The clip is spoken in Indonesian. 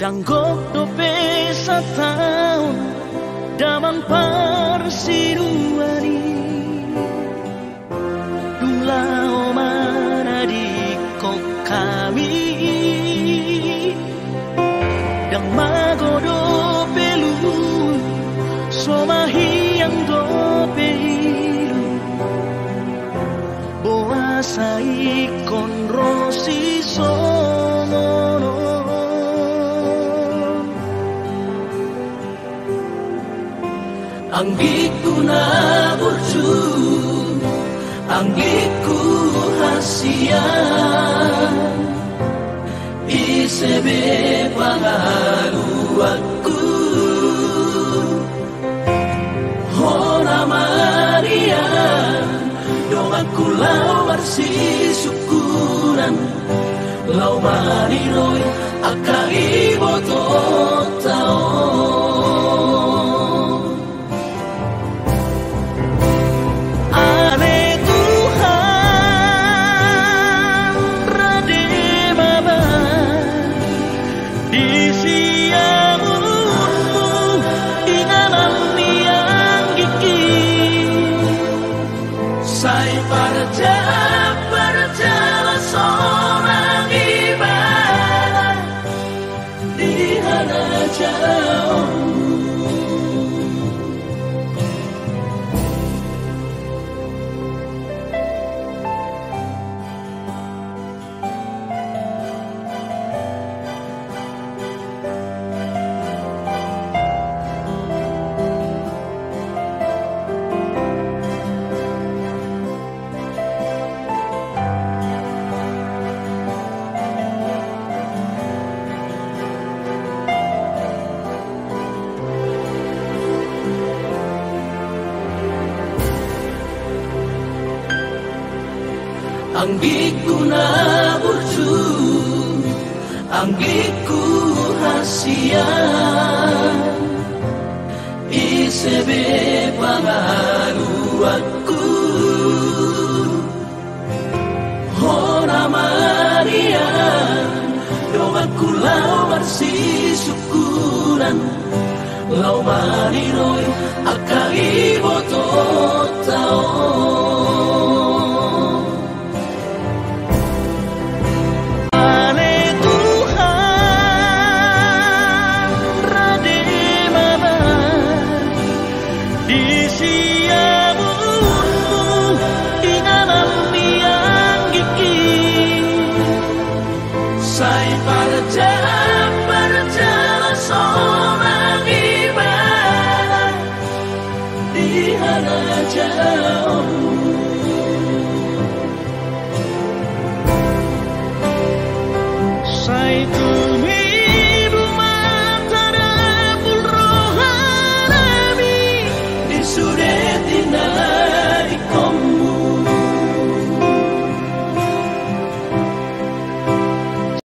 Danggok dope sataun daman parsiduani Dula omana di kok kami Dang magodo pelu Somahi yang dope ilu Boa sai konrosi somono Anggiku na burju Anggiku hasian Isebe pangaluanku Hona Maria Doaku lau marsi syukuran Lau mariroi akai boto tao Berjalan seorang ibadah di hana jauh Anggiku na burju Anggiku hasian Isebe pangaluanku Hona Maria Doaku lau marsi syukuran Lau mariroi akai boto tao Berjalan seorang ibadah di hana jauh Saya